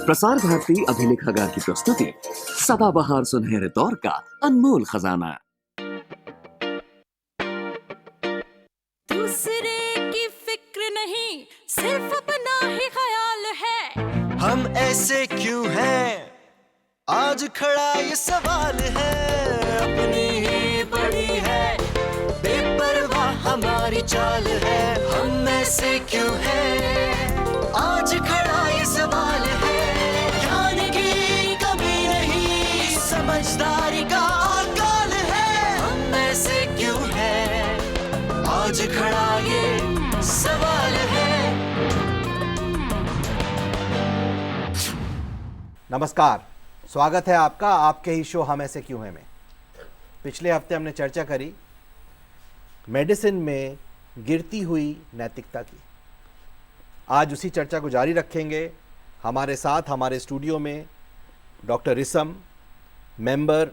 प्रसार भारती अभिलेखागार की प्रस्तुति सदाबहार सुनहरे दौर का अनमोल खजाना। दूसरे की फिक्र नहीं, सिर्फ अपना ही ख्याल है। हम ऐसे क्यों हैं, आज खड़ा ये सवाल है। अपनी ही पड़ी है, बेपरवाह हमारी चाल है। हम ऐसे क्यों हैं, आज खड़ा ये सवाल है। ज्ञान की कमी नहीं, समझदारी का अकाल है। हम ऐसे क्यों हैं, आज खड़ा ये सवाल है। नमस्कार, स्वागत है आपका आपके ही शो हम ऐसे क्यों हैं में। पिछले हफ्ते हमने चर्चा करी मेडिसिन में गिरती हुई नैतिकता की। आज उसी चर्चा को जारी रखेंगे। हमारे साथ हमारे स्टूडियो में doctor Risam, member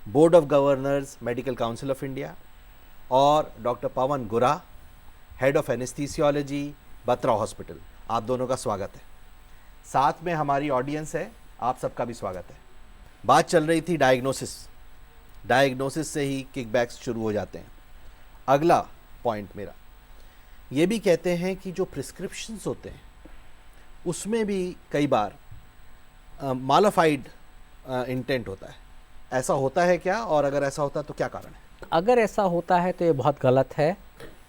board of governors medical council of India, और doctor Pawan Gura, head of anaesthesiology Batra hospital. आप दोनों का स्वागत है। साथ में हमारी ऑडियंस है, आप सबका भी स्वागत है। बात चल रही थी डायग्नोसिस से ही किकबैक्स शुरू हो जाते हैं। अगला पॉइंट मेरा ये भी कहते हैं कि जो प्रिस्क्रिप्शंस होते हैं उसमें भी कई बार मॉडिफाइड इंटेंट होता है। ऐसा होता है क्या, और अगर ऐसा होता है तो क्या कारण है? अगर ऐसा होता है तो ये बहुत गलत है।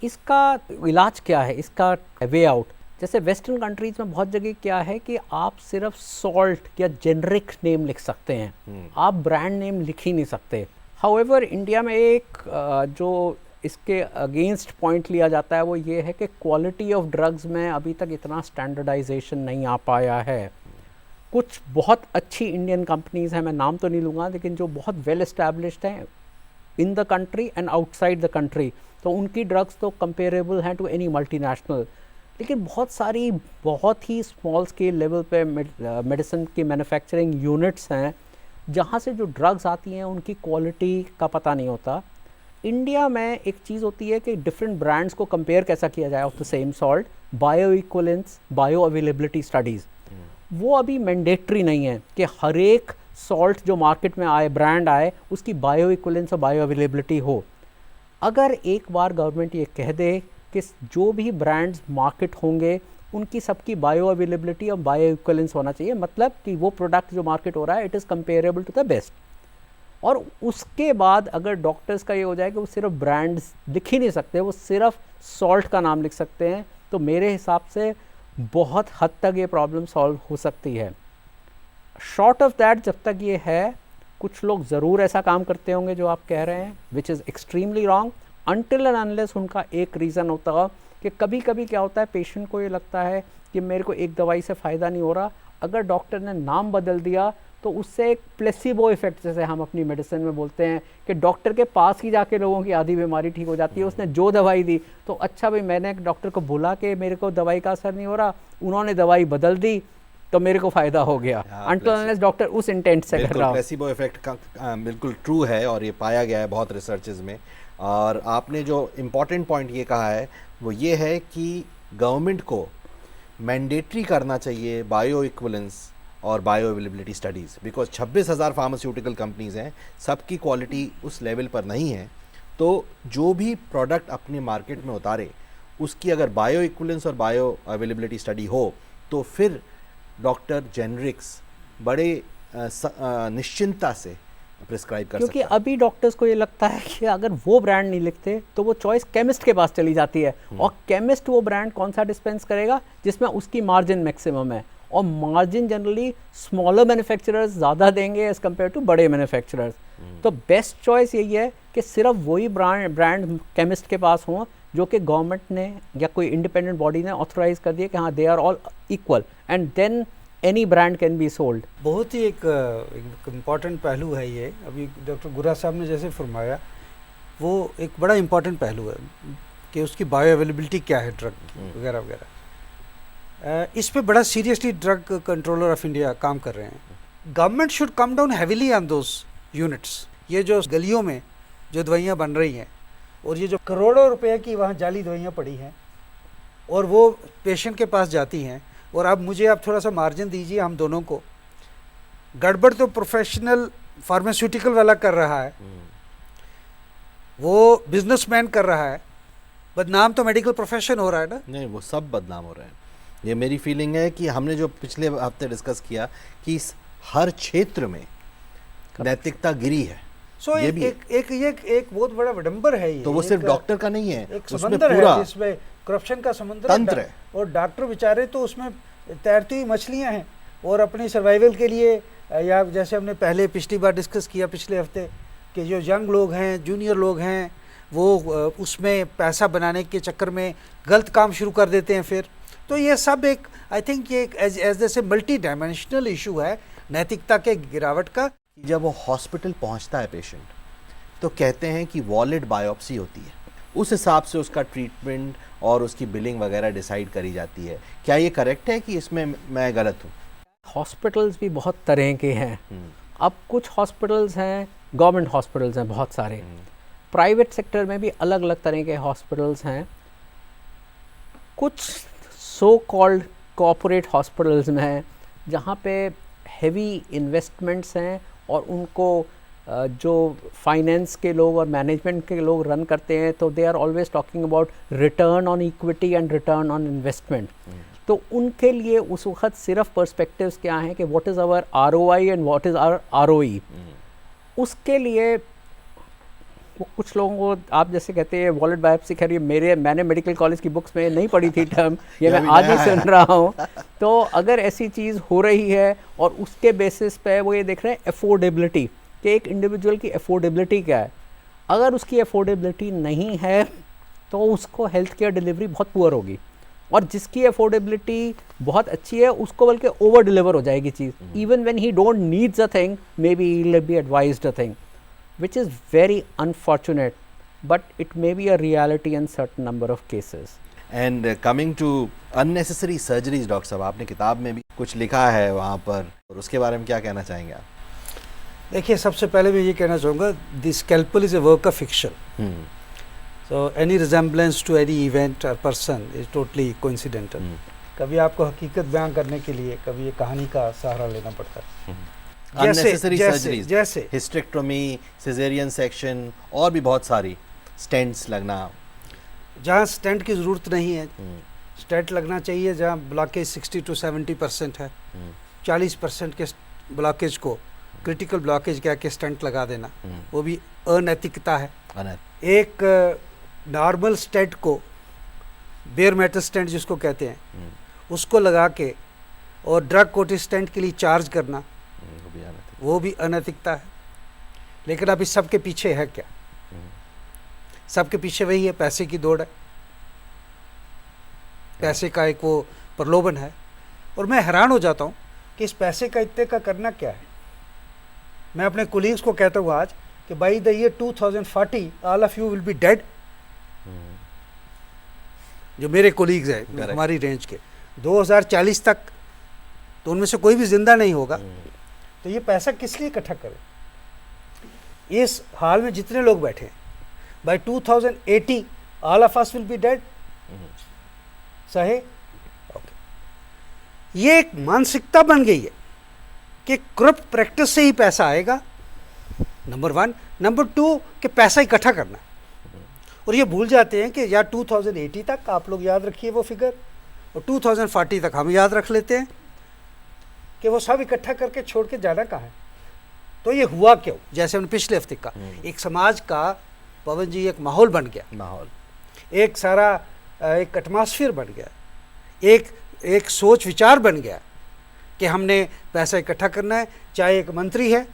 इसका इलाज क्या है, इसका वे आउट? जैसे वेस्टर्न कंट्रीज में बहुत जगह क्या है कि आप सिर्फ सॉल्ट या जेनरिक नेम लिख सकते हैं, आप ब्रांड नेम लिख ही नहीं सकते। हाउएवर इंडिया में एक जो इसके अगेंस्ट पॉइंट लिया जाता है वो ये है कि क्वालिटी ऑफ ड्रग्स में अभी तक इतना स्टैंडर्डाइजेशन नहीं आ पाया है। कुछ बहुत अच्छी इंडियन कंपनीज़ हैं, मैं नाम तो नहीं लूँगा, लेकिन जो बहुत वेल एस्टैब्लिश्ड हैं in the country and outside the country, तो उनकी ड्रग्स तो कंपेरेबल हैं टू एनी मल्टीनेशनल। लेकिन बहुत सारी बहुत ही स्मॉल स्केल लेवल पे मेडिसिन की मैन्युफैक्चरिंग यूनिट्स हैं जहाँ से जो ड्रग्स आती हैं उनकी क्वालिटी का पता नहीं होता। इंडिया में एक चीज़ होती है कि डिफरेंट ब्रांड्स को कंपेयर कैसा किया जाए of the same salt, bio equivalence, bio availability studies, वो अभी मैंडेटरी नहीं है कि हर एक सॉल्ट जो मार्केट में आए, ब्रांड आए, उसकी बायो इक्वलेंस और बायो अवेलेबिलिटी हो। अगर एक बार गवर्नमेंट ये कह दे कि जो भी ब्रांड्स मार्केट होंगे उनकी सबकी बायो अवेलेबिलिटी और बायो इक्वलेंस होना चाहिए, मतलब कि वो प्रोडक्ट जो मार्केट हो रहा है it is comparable to the best. और उसके बाद अगर डॉक्टर्स का ये हो जाए कि वो सिर्फ ब्रांड्स लिख ही नहीं सकते, वो सिर्फ सॉल्ट का नाम लिख सकते हैं, तो मेरे हिसाब से बहुत हद तक ये प्रॉब्लम सॉल्व हो सकती है। शॉर्ट ऑफ दैट, जब तक ये है, कुछ लोग ज़रूर ऐसा काम करते होंगे जो आप कह रहे हैं, which is extremely wrong, until and unless उनका एक रीज़न होता है कि कभी कभी क्या होता है, पेशेंट को ये लगता है कि मेरे को एक दवाई से फ़ायदा नहीं हो रहा, अगर डॉक्टर ने नाम बदल दिया तो उससे एक प्लेसिबो इफेक्ट, जैसे हम अपनी मेडिसिन में बोलते हैं कि डॉक्टर के पास ही जाके लोगों की आधी बीमारी ठीक हो जाती है। उसने जो दवाई दी तो अच्छा भाई, मैंने डॉक्टर को बोला कि मेरे को दवाई का असर नहीं हो रहा, उन्होंने दवाई बदल दी तो मेरे को फ़ायदा हो गया, अनटिल अनलेस डॉक्टर उस इंटेंट से कर रहा हो। प्लेसिबो इफेक्ट का बिल्कुल ट्रू है और ये पाया गया है बहुत रिसर्चेज में। और आपने जो इम्पॉर्टेंट पॉइंट ये कहा है वो ये है कि गवर्नमेंट को मैंडेटरी करना चाहिए बायो इक्वलेंस और bio availability studies, because 26,000 pharmaceutical companies हैं, सबकी क्वालिटी उस लेवल पर नहीं है। तो जो भी प्रोडक्ट अपने मार्केट में उतारे उसकी अगर बायो इक्वलेंस और बायो अवेलेबिलिटी स्टडी हो तो फिर डॉक्टर जेनरिक्स बड़े निश्चिंतता से प्रिस्क्राइब कर क्योंकि सकता है। अभी डॉक्टर्स को ये लगता है कि अगर वो ब्रांड नहीं लिखते तो वो चॉइस केमिस्ट के पास चली जाती है, और केमिस्ट वो ब्रांड कौन सा डिस्पेंस करेगा जिसमें उसकी मार्जिन मैक्सिमम है, और मार्जिन जनरली स्मॉलर मैन्युफैक्चरर्स ज़्यादा देंगे एज़ कम्पेयर टू बड़े मैन्युफैक्चरर्स। तो बेस्ट चॉइस यही है कि सिर्फ वही ब्रांड केमिस्ट के पास हों जो कि गवर्नमेंट ने या कोई इंडिपेंडेंट बॉडी ने ऑथराइज कर दिया कि हाँ they are all equal, and then any brand can be sold. बहुत ही एक इम्पॉर्टेंट पहलू है ये। अभी डॉक्टर गुरा साहब ने जैसे फरमाया, वो एक बड़ा इम्पॉर्टेंट पहलू है कि उसकी बायो अवेलेबिलिटी क्या है ड्रग वगैरह वगैरह। इस पे बड़ा seriously drug controller of India काम कर रहे हैं। Government should come down heavily on those units. ये जो गलियों में जो दवाइयाँ बन रही हैं और ये जो करोड़ों रुपए की वहाँ जाली दवाइयाँ पड़ी हैं और वो पेशेंट के पास जाती हैं, और अब मुझे आप थोड़ा सा मार्जिन दीजिए हम दोनों को। गड़बड़ तो प्रोफेशनल फार्मास्यूटिकल वाला कर रहा है, वो बिजनेसमैन कर रहा है, बदनाम तो मेडिकल प्रोफेशन हो रहा है ना। नहीं, वो सब बदनाम हो रहे हैं। ये मेरी फीलिंग है कि हमने जो पिछले हफ्ते डिस्कस किया कि इस हर क्षेत्र में नैतिकता गिरी है। सो ये एक बहुत बड़ा विडंबर है ये। तो वो सिर्फ डॉक्टर का नहीं है, एक उसमें समंदर पूरा है जिसमें करप्शन का समंदर तंत्र है। और डॉक्टर बेचारे तो उसमें तैरती हुई मछलियां हैं, और अपनी सर्वाइवल के लिए, या जैसे हमने पहले पिछली बार डिस्कस किया पिछले हफ्ते, कि जो यंग लोग हैं, जूनियर लोग हैं, वो उसमें पैसा बनाने के चक्कर में गलत काम शुरू कर देते हैं फिर। तो ये सब एक, आई थिंक ये एज जैसे मल्टी डायमेंशनल इशू है नैतिकता के गिरावट का। जब वो हॉस्पिटल पहुंचता है पेशेंट, तो कहते हैं कि वॉलेट बायोप्सी होती है, उस हिसाब से उसका ट्रीटमेंट और उसकी बिलिंग वगैरह डिसाइड करी जाती है। क्या ये करेक्ट है कि इसमें मैं गलत हूँ? हॉस्पिटल्स भी बहुत तरह के हैं। अब कुछ हॉस्पिटल्स हैं, गवर्नमेंट हॉस्पिटल्स हैं बहुत सारे, प्राइवेट सेक्टर में भी अलग अलग तरह के हॉस्पिटल्स हैं। कुछ सो कॉल्ड कॉर्पोरेट हॉस्पिटल्स में हैं जहाँ पे हेवी इन्वेस्टमेंट्स हैं, और उनको जो फाइनेंस के लोग और मैनेजमेंट के लोग रन करते हैं, तो they are always talking about return on equity and return on investment. तो उनके लिए उस वक्त सिर्फ पर्सपेक्टिव्स क्या हैं कि what is our ROI and what is our ROE। उसके लिए वो कुछ लोगों को, आप जैसे कहते हैं वॉलेट बायोप्सी, खैर ये मैंने मेडिकल कॉलेज की बुक्स में नहीं पढ़ी थी टर्म, ये मैं आज ही सुन रहा हूँ। तो अगर ऐसी चीज़ हो रही है और उसके बेसिस पे वो ये देख रहे हैं अफोर्डेबिलिटी, कि एक इंडिविजुअल की अफोर्डेबिलिटी क्या है। अगर उसकी अफोर्डेबिलिटी नहीं है तो उसको हेल्थ केयर डिलीवरी बहुत पुअर होगी, और जिसकी अफोर्डेबिलिटी बहुत अच्छी है उसको बल्कि ओवर डिलीवर हो जाएगी चीज़। Even when he don't needs a thing, may be he will be advised a thing, which is very unfortunate, but it may be a reality in certain number of cases. And coming to unnecessary surgeries, doctor साहब, आपने किताब में भी कुछ लिखा है वहाँ पर, और उसके बारे में क्या कहना चाहेंगे आप? देखिए, सबसे पहले मैं ये कहना चाहूँगा, this scalpel is a work of fiction. So any resemblance to any event or person is totally coincidental. कभी आपको हकीकत बयान करने के लिए कभी ये कहानी का सहारा लेना पड़ता है। Unnecessary surgeries, जैसे हिस्टेक्टोमी, सिजेरियन सेक्शन, और भी बहुत सारी, स्टेंट्स लगना। जहाँ स्टेंट की ज़रूरत नहीं है, स्टेंट लगना चाहिए जहाँ ब्लॉकेज 60 to 70% है। 40% के ब्लॉकेज को क्रिटिकल ब्लॉकेज कह के स्टेंट लगा देना, वो भी अनैतिकता है। एक नॉर्मल स्टेंट को, बेयर मेटल स्टेंट जिसको कहते हैं, उसको लगा के और ड्रग कोटेड स्टेंट के लिए चार्ज करना, वो भी अनैतिकता है। लेकिन अब इस सब के पीछे है क्या? सबके पीछे वही है, पैसे की दौड़ है, पैसे का एक वो प्रलोभन है। और मैं हैरान हो जाता हूँ कि इस पैसे का इतने का करना क्या है। मैं अपने कोलीग्स को कहता हूँ आज कि by the year 2040 all of you will be dead. जो मेरे कोलीग्स हैं हमारी रेंज के, 2040 तक तो उनमें से कोई भी जिंदा नहीं होगा। तो ये पैसा किस लिए इकट्ठा करें? इस हाल में जितने लोग बैठे हैं, by 2080 all of us will be dead. सही? ओके। ये एक मानसिकता बन गई है कि करप्ट प्रैक्टिस से ही पैसा आएगा, नंबर 1। नंबर 2 कि पैसा इकट्ठा करना है। और ये भूल जाते हैं कि या 2080 तक आप लोग याद रखिए वो फिगर, और 2040 तक हम याद रख लेते हैं कि वो सब इकट्ठा करके छोड़ के जाना कहाँ है। तो ये हुआ क्यों? जैसे हमने पिछले हफ्ते का, एक समाज का, पवन जी, एक माहौल बन गया, माहौल एक सारा एक एटमॉस्फेयर बन गया, एक सोच विचार बन गया कि हमने पैसा इकट्ठा करना है। चाहे एक मंत्री है,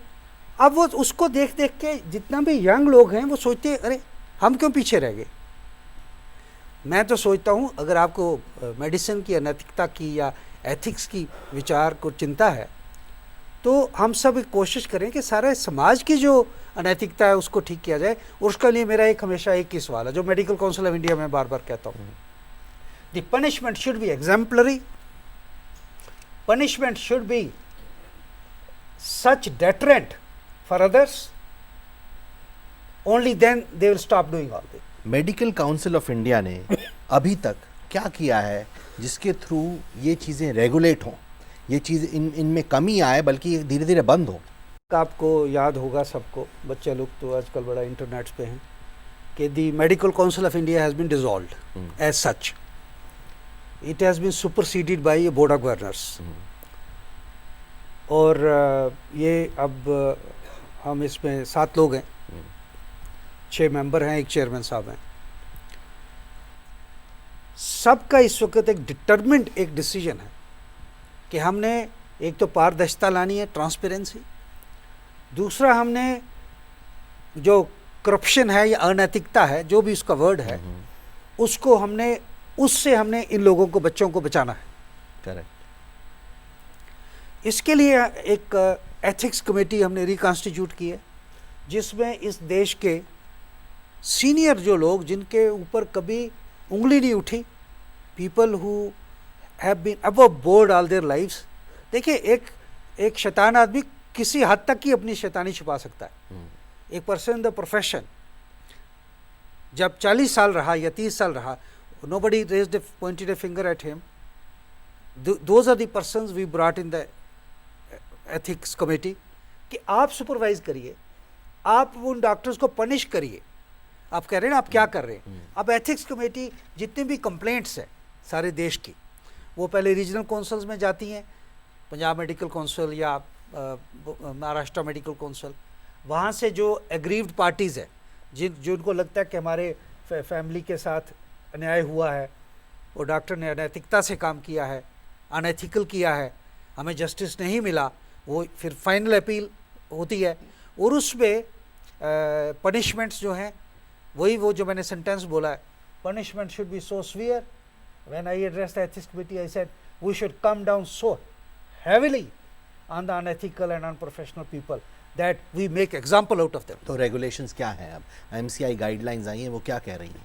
अब वो उसको देख देख के जितना भी यंग लोग हैं वो सोचते हैं अरे हम क्यों पीछे रह गए। मैं तो सोचता हूँ अगर आपको मेडिसिन की अनैतिकता की या एथिक्स की विचार को चिंता है, तो हम सब कोशिश करें कि सारे समाज की जो अनैतिकता है उसको ठीक किया जाए। और उसके लिए मेरा हमेशा एक ही सवाल है जो मेडिकल काउंसिल ऑफ इंडिया में बार बार कहता हूँ, the punishment should be exemplary, punishment should be such deterrent for others, only then they will stop doing all this. Medical council of India ने अभी तक क्या किया है जिसके थ्रू ये चीज़ें रेगुलेट हों, ये चीज़ इनमें कमी आए, बल्कि धीरे धीरे बंद हो? आपको याद होगा सबको, बच्चे लोग तो आजकल बड़ा इंटरनेट पे हैं, कि the medical council of India has been dissolved as such. It has been superseded by a board of governors. और ये अब हम इसमें 7 लोग हैं, 6 मेंबर हैं, 1 चेयरमैन साहब हैं. सबका इस वक्त एक डिटरमिन्ड एक डिसीजन है कि हमने एक तो पारदर्शिता लानी है, ट्रांसपेरेंसी. दूसरा, हमने जो करप्शन है या अनैतिकता है, जो भी उसका वर्ड है, उसको उससे हमने इन लोगों को, बच्चों को बचाना है. करेक्ट. इसके लिए एक एथिक्स कमेटी हमने रिकॉन्स्टिट्यूट की है, जिसमें इस देश के सीनियर जो लोग, जिनके ऊपर कभी उंगली नहीं उठी, people who have been above board all their lives. देखिए, एक शैतान आदमी किसी हद तक ही अपनी शैतानी छुपा सकता है. एक पर्सन इन द प्रोफेशन जब 40 साल रहा या 30 साल रहा, nobody pointed a finger at him. Those are the persons we brought in the ethics committee कि आप सुपरवाइज करिए, आप उन डॉक्टर्स को पनिश करिए. आप कह रहे हैं ना, आप क्या कर रहे हैं. अब एथिक्स कमेटी जितनी भी कंप्लेंट्स हैं सारे देश की, वो पहले रीजनल काउंसिल्स में जाती हैं, पंजाब मेडिकल काउंसिल या महाराष्ट्र मेडिकल काउंसिल. वहाँ से जो एग्रीव्ड पार्टीज़ है, जिनको लगता है कि हमारे फैमिली के साथ अन्याय हुआ है, वो डॉक्टर ने अनैतिकता से काम किया है, अनएथिकल किया है, हमें जस्टिस नहीं मिला, वो फिर फाइनल अपील होती है. और उसमें पनिशमेंट्स जो हैं, वही वो जो मैंने सेंटेंस बोला है, punishment should be so severe. When I address the ethics committee, I said we should come down so heavily on the unethical and unprofessional people that we make example out of them. तो regulations क्या हैं? अब MCI guidelines आई हैं, वो क्या कह रही हैं?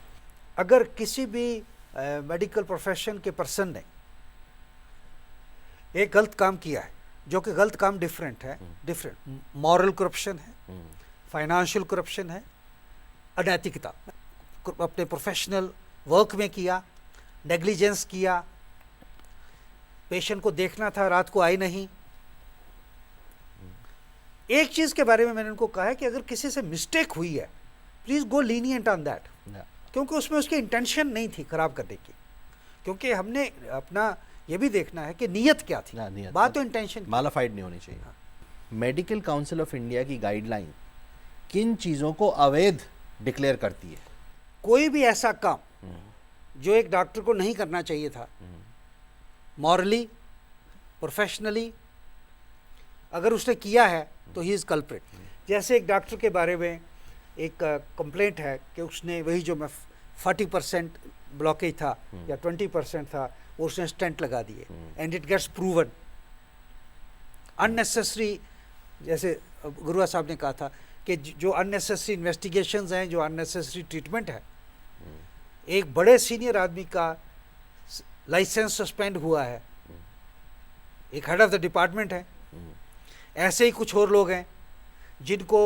अगर किसी भी मेडिकल प्रोफेशन के पर्सन ने एक गलत काम किया है, जो कि गलत काम डिफरेंट है, डिफरेंट मॉरल करप्शन है, फाइनेंशियल करप्शन है, अनैतिकता अपने प्रोफेशनल वर्क में किया, नेग्लिजेंस किया, पेशेंट को देखना था, रात को आई नहीं. एक चीज़ के बारे में मैंने उनको कहा है कि अगर किसी से मिस्टेक हुई है, please go lenient on that, क्योंकि उसमें उसकी इंटेंशन नहीं थी खराब करने की. क्योंकि हमने अपना ये भी देखना है कि नीयत क्या थी, बात तो इंटेंशन, मालाफाइड नहीं होनी चाहिए. मेडिकल काउंसिल ऑफ इंडिया की गाइडलाइन किन चीज़ों को अवैध डिक्लेयर करती है? कोई भी ऐसा काम जो एक डॉक्टर को नहीं करना चाहिए था, मॉरली, प्रोफेशनली, अगर उसने किया है तो ही इज़ कल्प्रिट. जैसे एक डॉक्टर के बारे में एक कंप्लेंट है कि उसने वही जो मैं 40% ब्लॉकेज था या 20% था, उसने स्टेंट लगा दिए, and it gets proven unnecessary. जैसे गुरुआ साहब ने कहा था कि जो अननेसेसरी इन्वेस्टिगेशंस हैं, जो अननेसेसरी ट्रीटमेंट है, एक बड़े सीनियर आदमी का लाइसेंस सस्पेंड हुआ है, एक हेड ऑफ द डिपार्टमेंट है. ऐसे ही कुछ और लोग हैं जिनको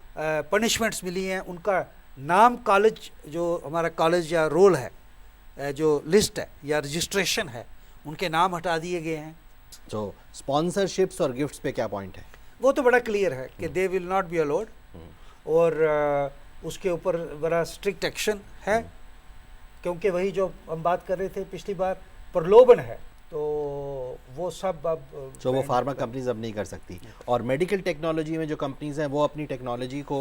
पनिशमेंट्स मिली हैं, उनका नाम कॉलेज, जो हमारा कॉलेज या रोल है, जो लिस्ट है या रजिस्ट्रेशन है, उनके नाम हटा दिए गए हैं. तो स्पॉन्सरशिप्स और गिफ्ट्स पे क्या पॉइंट है? वो तो बड़ा क्लियर है कि they will not be allowed, और उसके ऊपर बड़ा स्ट्रिक्ट एक्शन है. क्योंकि वही जो हम बात कर रहे थे पिछली बार, प्रलोभन है, तो वो सब अब जो वो फार्मा कंपनीज अब नहीं कर सकती. और मेडिकल टेक्नोलॉजी में जो कंपनीज हैं, वो अपनी टेक्नोलॉजी को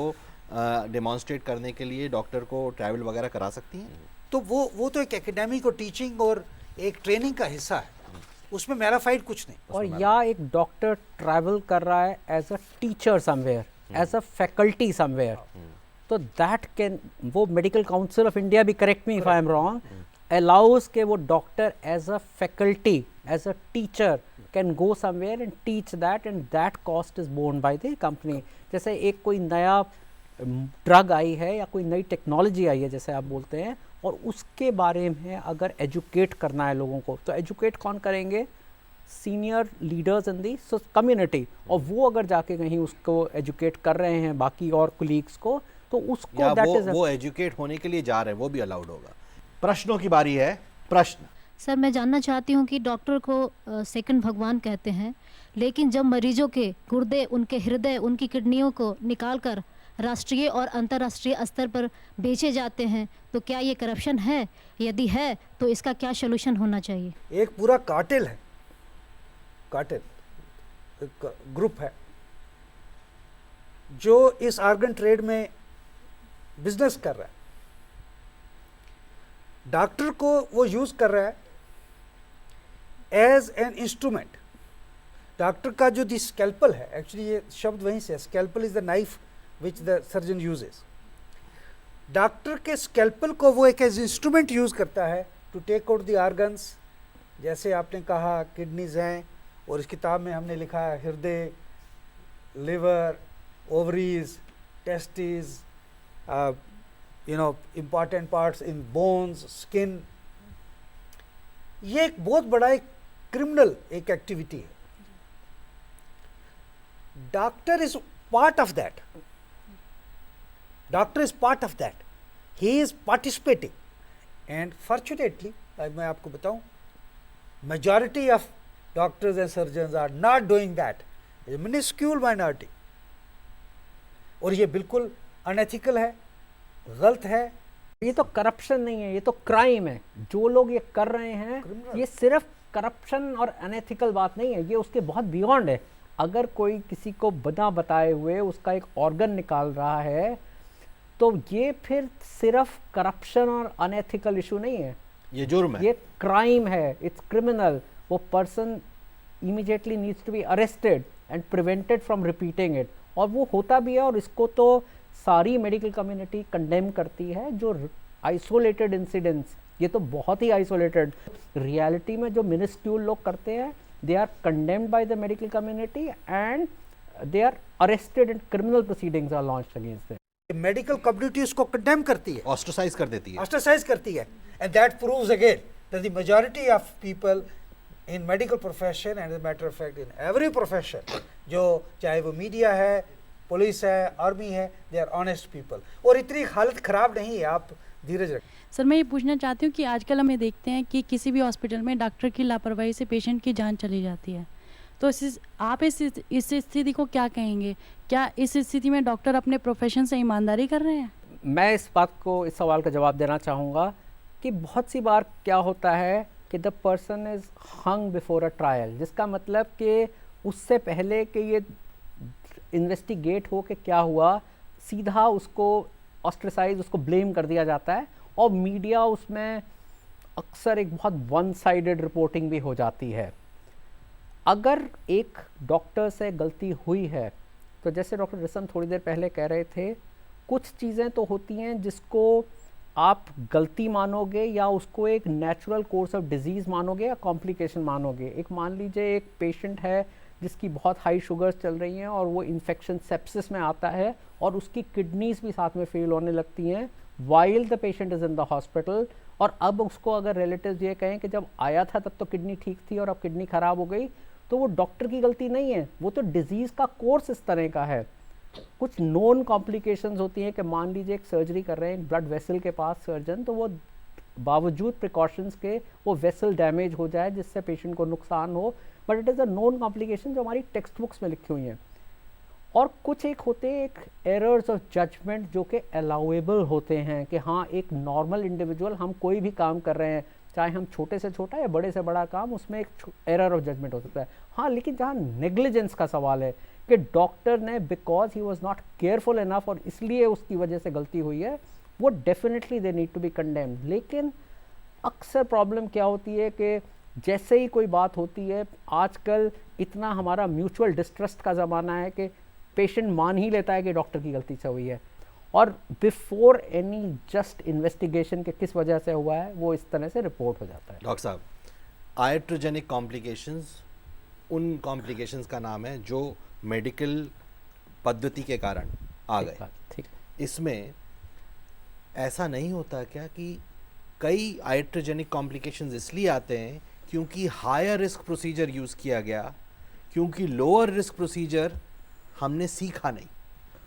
डेमोन्स्ट्रेट करने के लिए डॉक्टर को ट्रैवल वगैरह करा सकती हैं. तो वो तो एक एकेडमिक और टीचिंग और एक ट्रेनिंग का हिस्सा है, उसमें मैराफाइड कुछ नहीं. और या एक डॉक्टर ट्रैवल कर रहा है as a teacher somewhere, as a faculty somewhere, तो दैट कैन, वो मेडिकल काउंसिल ऑफ इंडिया भी, correct me if I am wrong, allows के वो doctor as a faculty, as a teacher can go somewhere and teach that, and that cost is borne by the company. जैसे एक कोई नया drug आई है या कोई नई टेक्नोलॉजी आई है, जैसे आप बोलते हैं, और उसके बारे में अगर एजुकेट करना है लोगों को, तो एजुकेट कौन करेंगे? Senior leaders in the community. और वो अगर जाके कहीं उसको एजुकेट कर रहे हैं बाकी और कोलीग्स को, तो उसको वो एजुकेट होने के लिए जा रहे हैं, वो भी अलाउड होगा. प्रश्नों की बारी है. प्रश्न: सर मैं जानना चाहती हूँ कि डॉक्टर को सेकंड भगवान कहते हैं, लेकिन जब मरीजों के गुर्दे, उनके हृदय, उनकी किडनियों को निकालकर राष्ट्रीय और अंतर्राष्ट्रीय स्तर पर बेचे जाते हैं, तो क्या ये करप्शन है? यदि है तो इसका क्या सलूशन होना चाहिए? एक पूरा कार्टेल है, कार्टेल एक ग्रुप है जो इस ऑर्गन ट्रेड में बिजनेस कर रहा है। डॉक्टर को वो यूज कर रहा है एज एन इंस्ट्रूमेंट। डॉक्टर का जो दी स्कैल्पल है, एक्चुअली ये शब्द वहीं से, scalpel is the knife which the surgeon uses. Doctor के स्कैल्पल को वो एक एज इंस्ट्रूमेंट यूज करता है to take out the organs. जैसे आपने कहा किडनीज हैं, और इस किताब में हमने लिखा है हृदय, liver, ovaries, testis, important parts in bones, skin। ये एक बहुत बड़ा एक क्रिमिनल एक एक्टिविटी है। Doctor is part of that, doctor is part of that, he is participating. And fortunately मैं आपको बताऊं, majority of doctors and surgeons are not doing that, minuscule minority. और ये बिल्कुल अनएथिकल है, गलत है। ये तो करप्शन नहीं है, ये तो क्राइम है। जो लोग ये कर रहे हैं, ये सिर्फ करप्शन और अनएथिकल बात नहीं है, ये उसके बहुत बियॉन्ड है। अगर कोई किसी को बिना बताए हुए उसका एक ऑर्गन निकाल रहा है, तो ये फिर सिर्फ करप्शन और अनएथिकल इशू नहीं है, ये जुर्म है, ये क्राइम है, इट्स क्रिमिनल। वो person immediately needs to be arrested and prevented from repeating it. और वो होता भी है, और इसको तो सारी मेडिकल कम्युनिटी कंडेम करती है। जो आइसोलेटेड इंसिडेंट्स, ये तो बहुत ही आइसोलेटेड, रियलिटी में जो मिनिस्क्यूल लोग करते हैं, they are condemned by the medical community and they are arrested and criminal proceedings are launched against them. Medical community उसको कंडेम करती है, ऑस्ट्रेसाइज कर देती है, ऑस्ट्रेसाइज करती है। And that proves again that the majority of people in medical profession, and matter of fact in every profession, जो चाहे वो मीडिया है, पुलिस है, आर्मी है, दे आर ऑनेस्ट पीपल। और इतनी हालत ख़राब नहीं है, आप धीरज रखें। सर मैं ये पूछना चाहती हूँ कि आजकल हमें देखते हैं कि किसी भी हॉस्पिटल में डॉक्टर की लापरवाही से पेशेंट की जान चली जाती है, तो आप इस स्थिति को क्या कहेंगे? क्या इस स्थिति में डॉक्टर अपने प्रोफेशन से ईमानदारी कर रहे हैं? मैं इस सवाल का जवाब देना चाहूँगा कि बहुत सी बार क्या होता है कि the person is hung before a trial, जिसका मतलब कि उससे पहले कि ये इन्वेस्टिगेट हो कि क्या हुआ, सीधा उसको ऑस्ट्रेसाइज, उसको ब्लेम कर दिया जाता है। और मीडिया उसमें अक्सर एक बहुत वन साइडेड रिपोर्टिंग भी हो जाती है। अगर एक डॉक्टर से गलती हुई है, तो जैसे डॉक्टर रिसम थोड़ी देर पहले कह रहे थे, कुछ चीज़ें तो होती हैं जिसको आप गलती मानोगे या उसको एक नेचुरल कोर्स ऑफ डिजीज़ मानोगे या कॉम्प्लिकेशन मानोगे। एक मान लीजिए एक पेशेंट है जिसकी बहुत हाई शुगर्स चल रही हैं और वो इन्फेक्शन सेप्सिस में आता है और उसकी किडनीज भी साथ में फेल होने लगती हैं while the patient is in the hospital. और अब उसको अगर रिलेटिव्स ये कहें कि जब आया था तब तो किडनी ठीक थी और अब किडनी ख़राब हो गई, तो वो डॉक्टर की गलती नहीं है, वो तो डिजीज़ का कोर्स इस तरह का है। कुछ नॉन कॉम्प्लिकेशंस होती हैं कि मान लीजिए एक सर्जरी कर रहे हैं एक ब्लड वेसल के पास सर्जन, तो वो बावजूद प्रिकॉशंस के वो वेसल डैमेज हो जाए जिससे पेशेंट को नुकसान हो, but it is a non complication जो हमारी टेक्स्ट बुक्स में लिखी हुई हैं। और कुछ एक होते हैं एक एरर्स ऑफ जजमेंट जो कि अलाउएबल होते हैं कि हाँ एक नॉर्मल इंडिविजुअल, हम कोई भी काम कर रहे हैं चाहे हम छोटे से छोटा या बड़े से बड़ा काम, उसमें एक एरर ऑफ जजमेंट हो सकता है। हाँ, लेकिन जहाँ नेग्लिजेंस का सवाल है कि डॉक्टर ने because he was not careful enough और इसलिए उसकी वजह से गलती हुई है, वो definitely they need to be condemned. लेकिन अक्सर प्रॉब्लम क्या होती है कि जैसे ही कोई बात होती है, आजकल इतना हमारा म्यूचुअल डिस्ट्रस्ट का ज़माना है कि पेशेंट मान ही लेता है कि डॉक्टर की गलती से हुई है और बिफोर एनी जस्ट इन्वेस्टिगेशन के किस वजह से हुआ है वो इस तरह से रिपोर्ट हो जाता है। डॉक्टर साहब, आयट्रोजेनिक कॉम्प्लिकेशंस उन कॉम्प्लिकेशंस का नाम है जो मेडिकल पद्धति के कारण आ गए। ठीक, इसमें ऐसा नहीं होता क्या कि कई आयट्रोजेनिक कॉम्प्लिकेशंस इसलिए आते हैं क्योंकि हायर रिस्क प्रोसीजर यूज़ किया गया, क्योंकि लोअर रिस्क प्रोसीजर हमने सीखा नहीं?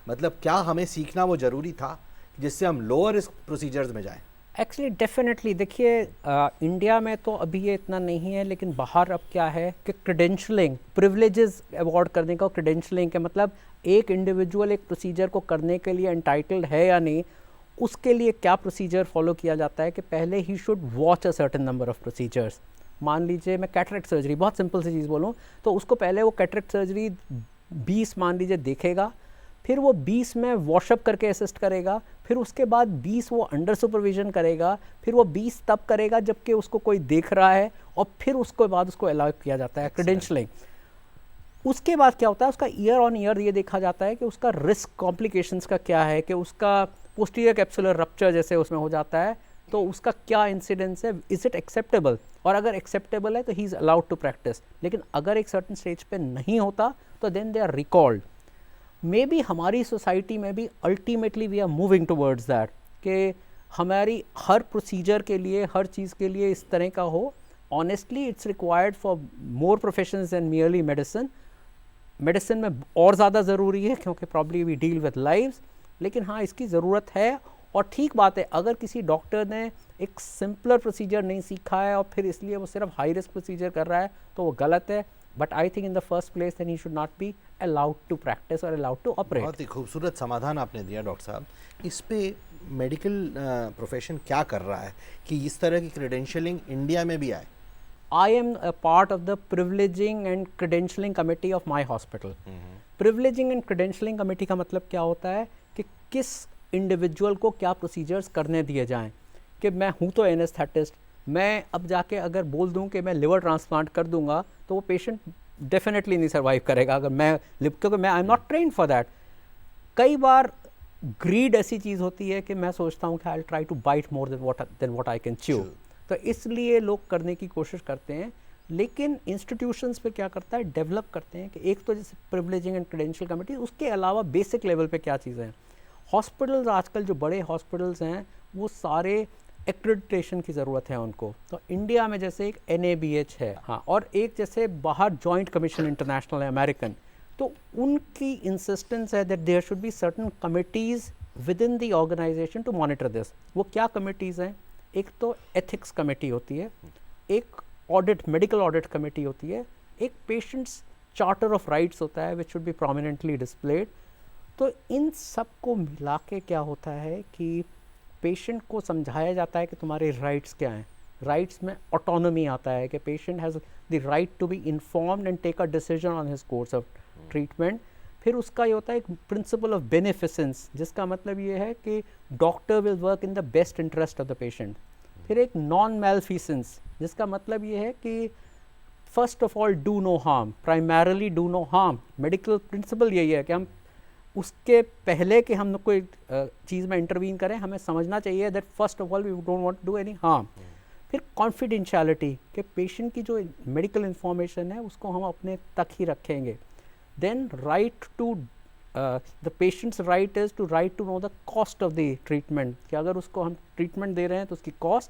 मतलब क्या हमें सीखना वो ज़रूरी था जिससे हम लोअर रिस्क प्रोसीजर्स में जाएं? एक्चुअली डेफिनेटली देखिए, इंडिया में तो अभी ये इतना नहीं है, लेकिन बाहर अब क्या है कि क्रेडेंशलिंग, प्रिविलेजेस अवॉर्ड करने का, क्रेडेंशलिंग के मतलब एक इंडिविजुअल एक प्रोसीजर को करने के लिए एंटाइटल्ड है या नहीं, उसके लिए क्या प्रोसीजर फॉलो किया जाता है कि पहले he should watch a certain number of procedures. मान लीजिए मैं कैटरेक्ट सर्जरी, बहुत सिंपल सी चीज़ बोलूँ, तो उसको पहले वो कैटरेक्ट सर्जरी 20 मान लीजिए देखेगा, फिर वो 20 में वॉशअप करके असिस्ट करेगा, फिर उसके बाद 20 वो अंडर सुपरविजन करेगा, फिर वो 20 तब करेगा जबकि उसको कोई देख रहा है, और फिर उसके बाद उसको अलाउ किया जाता है क्रेडेंशलिंग। उसके बाद क्या होता है, उसका ईयर ऑन ईयर ये देखा जाता है कि उसका रिस्क कॉम्प्लिकेशंस का क्या है, कि उसका पोस्टीरियर कैप्सुलर रप्चर जैसे उसमें हो जाता है तो उसका क्या इंसिडेंस है, इज़ इट एक्सेप्टेबल, और अगर एक्सेप्टेबल है तो he is allowed to practise. लेकिन अगर एक सर्टन स्टेज पे नहीं होता तो then they are recalled. Maybe हमारी सोसाइटी में भी ultimately we are moving towards that कि हमारी हर प्रोसीजर के लिए, हर चीज़ के लिए इस तरह का हो। Honestly it's required for more professions than merely medicine. Medicine में और ज़्यादा ज़रूरी है क्योंकि probably we deal with lives, लेकिन हाँ इसकी ज़रूरत है। और ठीक बात है, अगर किसी डॉक्टर ने एक सिंपलर प्रोसीजर नहीं सीखा है और फिर इसलिए वो सिर्फ हाई रिस्क प्रोसीजर कर रहा है तो वो गलत है। But I think in the first place then he should not be allowed to practise और अलाउड टू ऑपरेट। बहुत ही खूबसूरत समाधान आपने दिया डॉक्टर साहब। इस पे मेडिकल प्रोफेशन क्या कर रहा है कि इस तरह की क्रेडेंशियलिंग इंडिया में भी आए? I am a part of the privileging and credentialing committee of my hospital. Privileging and credentialing committee का मतलब क्या होता है कि किस इंडिविजुअल को क्या प्रोसीजर्स करने दिए जाएं। कि मैं हूँ तो एनेस्थेटिस्ट, मैं अब जाके अगर बोल दूँ कि मैं लिवर ट्रांसप्लांट कर दूंगा तो वो पेशेंट डेफिनेटली नहीं सर्वाइव करेगा अगर मैं, क्योंकि मैं I am not trained for that. कई बार ग्रीड ऐसी चीज़ होती है कि मैं सोचता हूँ कि I try to bite more than what I can chew, तो इसलिए लोग करने की कोशिश करते हैं। लेकिन इंस्टीट्यूशंस पे क्या करता है, डेवलप करते हैं कि एक तो जैसे प्रिविलेजिंग एंड क्रेडेंशियल कमेटी, उसके अलावा बेसिक लेवल पे क्या चीज़ें हैं। हॉस्पिटल्स आजकल जो बड़े हॉस्पिटल्स हैं वो सारे एक्रेडिटेशन की ज़रूरत है उनको। तो इंडिया में जैसे एक NABH है, हाँ, और एक जैसे बाहर जॉइंट कमीशन इंटरनेशनल है अमेरिकन, तो उनकी इंसिस्टेंस है that there should be certain committees within the organisation to monitor this. वो क्या कमिटीज़ हैं? एक तो एथिक्स कमेटी होती है, एक ऑडिट, मेडिकल ऑडिट कमेटी होती है, एक पेशेंट्स चार्टर ऑफ राइट्स होता है which should be prominently displayed. तो इन सब को मिला के क्या होता है कि पेशेंट को समझाया जाता है कि तुम्हारे राइट्स क्या हैं। राइट्स में ऑटोनॉमी आता है कि patient has the right to be informed and take a decision on his course of treatment. फिर उसका ये होता है एक प्रिंसिपल ऑफ बेनिफिसेंस, जिसका मतलब ये है कि doctor will work in the best interest of the patient. फिर एक नॉन मैलफिसेंस, जिसका मतलब ये है कि first of all do no harm, primarily do no harm. Medical principle यही है कि हम उसके पहले कि हम कोई चीज़ में इंटरवीन करें, हमें समझना चाहिए that first of all we don't want to do any harm. फिर कॉन्फिडेंशियलिटी, कि पेशेंट की जो मेडिकल इंफॉर्मेशन है उसको हम अपने तक ही रखेंगे। Then right to the patient's right is to right to know the cost of the treatment, कि अगर उसको हम ट्रीटमेंट दे रहे हैं तो उसकी cost,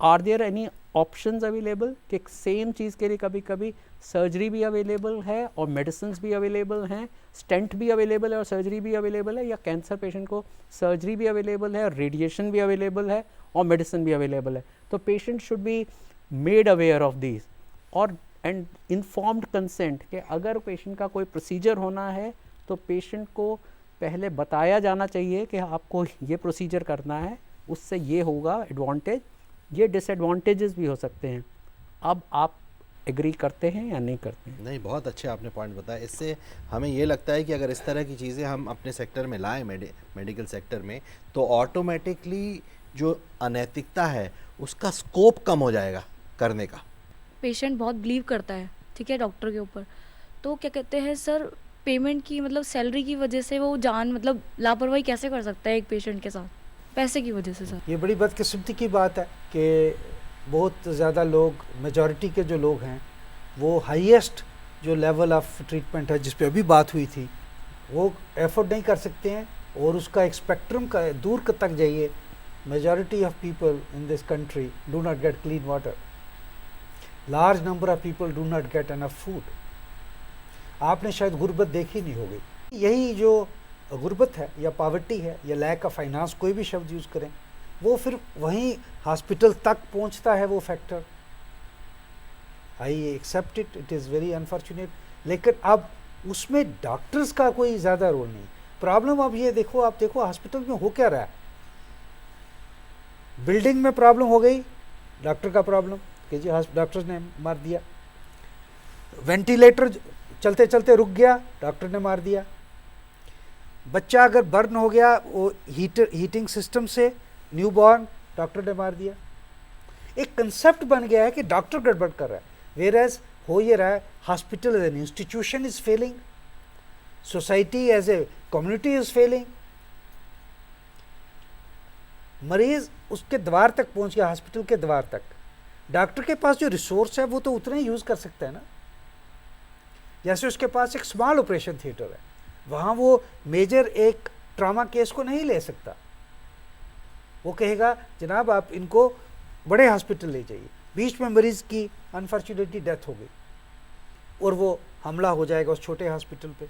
are there any options available, कि सेम चीज़ के लिए कभी कभी सर्जरी भी अवेलेबल है और मेडिसिन भी अवेलेबल हैं, स्टेंट भी अवेलेबल है और सर्जरी भी अवेलेबल है, या कैंसर पेशेंट को सर्जरी भी अवेलेबल है और रेडिएशन भी अवेलेबल है और मेडिसिन भी अवेलेबल है। तो patient should be made aware of these और एंड इन्फॉर्म्ड कंसेंट, कि अगर पेशेंट का कोई प्रोसीजर होना है तो पेशेंट को पहले बताया जाना चाहिए कि आपको ये प्रोसीजर करना है, उससे ये होगा एडवांटेज, ये डिसएडवांटेजेस भी हो सकते हैं। अब आप एग्री करते हैं या नहीं करते हैं? नहीं, बहुत अच्छे आपने पॉइंट बताया। इससे हमें ये लगता है कि अगर इस तरह की चीज़ें हम अपने सेक्टर में लाएं, मेडिकल सेक्टर में, तो ऑटोमेटिकली जो अनैतिकता है उसका स्कोप कम हो जाएगा करने का। पेशेंट बहुत बिलीव करता है, ठीक है, डॉक्टर के ऊपर, तो क्या कहते हैं सर, पेमेंट की मतलब सैलरी की वजह से वो जान मतलब लापरवाही कैसे कर सकता है एक पेशेंट के साथ, पैसे की वजह से? सर ये बड़ी बदकिस्मती की बात है कि बहुत ज़्यादा लोग, मेजॉरिटी के जो लोग हैं, वो हाईएस्ट जो लेवल ऑफ ट्रीटमेंट है जिस पे अभी बात हुई थी वो एफोर्ड नहीं कर सकते हैं, और उसका एक स्पेक्ट्रम का दूर तक जाइए। Majority of people in this country do not gate clean water, large number of people do not get enough food. आपने शायद गुर्बत देखी नहीं होगी। यही जो गुर्बत है या पॉवर्टी है या लैक ऑफ फाइनेंस, कोई भी शब्द यूज़ करें, वो फिर वहीं हॉस्पिटल तक पहुंचता है वो factor. I accept it, it is very unfortunate, लेकिन अब उसमें डॉक्टर्स का कोई ज़्यादा रोल नहीं। प्रॉब्लम अब ये देखो, आप देखो हॉस्पिटल में हो क्या रहा है। बिल्डिंग में प्रॉब्लम हो गई, डॉक्टर का प्रॉब्लम कि जी डॉक्टर ने मार दिया। वेंटिलेटर चलते चलते रुक गया, डॉक्टर ने मार दिया। बच्चा अगर बर्न हो गया वो हीटिंग सिस्टम से, न्यूबॉर्न, डॉक्टर ने मार दिया। एक कंसेप्ट बन गया है कि डॉक्टर गड़बड़ कर रहा है, वेयर एज हो ये रहा है hospital as an institution is failing, society as a community is failing. मरीज उसके द्वार तक पहुंच गया, हॉस्पिटल के द्वार तक। डॉक्टर के पास जो रिसोर्स है वो तो उतना ही यूज कर सकता है ना। जैसे उसके पास एक स्मॉल ऑपरेशन थिएटर है, वहाँ वो मेजर एक ट्रॉमा केस को नहीं ले सकता। वो कहेगा जनाब आप इनको बड़े हॉस्पिटल ले जाइए। बीच में मरीज की अनफॉर्चुनेटली डेथ हो गई और वो हमला हो जाएगा उस छोटे हॉस्पिटल पे,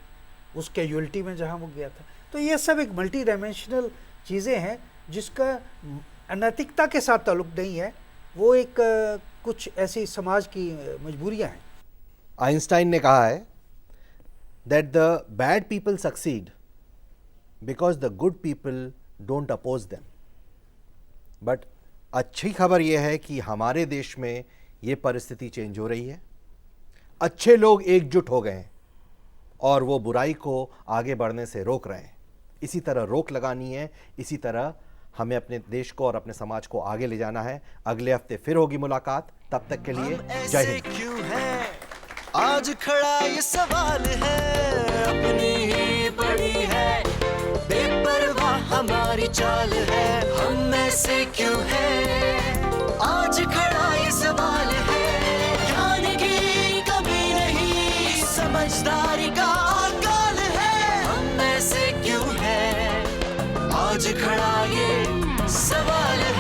उस कैजुअलिटी में जहाँ वो गया था। तो ये सब एक मल्टी डायमेंशनल चीज़ें हैं जिसका अनैतिकता के साथ ताल्लुक नहीं है, वो एक कुछ ऐसी समाज की मजबूरियाँ हैं। आइंस्टाइन ने कहा है that the bad people succeed because the good people don't oppose them. But अच्छी खबर यह है कि हमारे देश में ये परिस्थिति चेंज हो रही है। अच्छे लोग एकजुट हो गए हैं और वो बुराई को आगे बढ़ने से रोक रहे हैं। इसी तरह रोक लगानी है, इसी तरह हमें अपने देश को और अपने समाज को आगे ले जाना है। अगले हफ्ते फिर होगी मुलाकात, तब तक के लिए जय हिंद। क्यों है आज खड़ा ये सवाल है, अपनी ही पड़ी है, बेपरवाह हमारी चाल है, हम ऐसे क्यों हैं। आज खड़ा ये सवाल है, ज्ञान की कमी नहीं, समझदारी का अकाल है, हम ऐसे क्यों हैं। आज खड़ा ये सवाल है।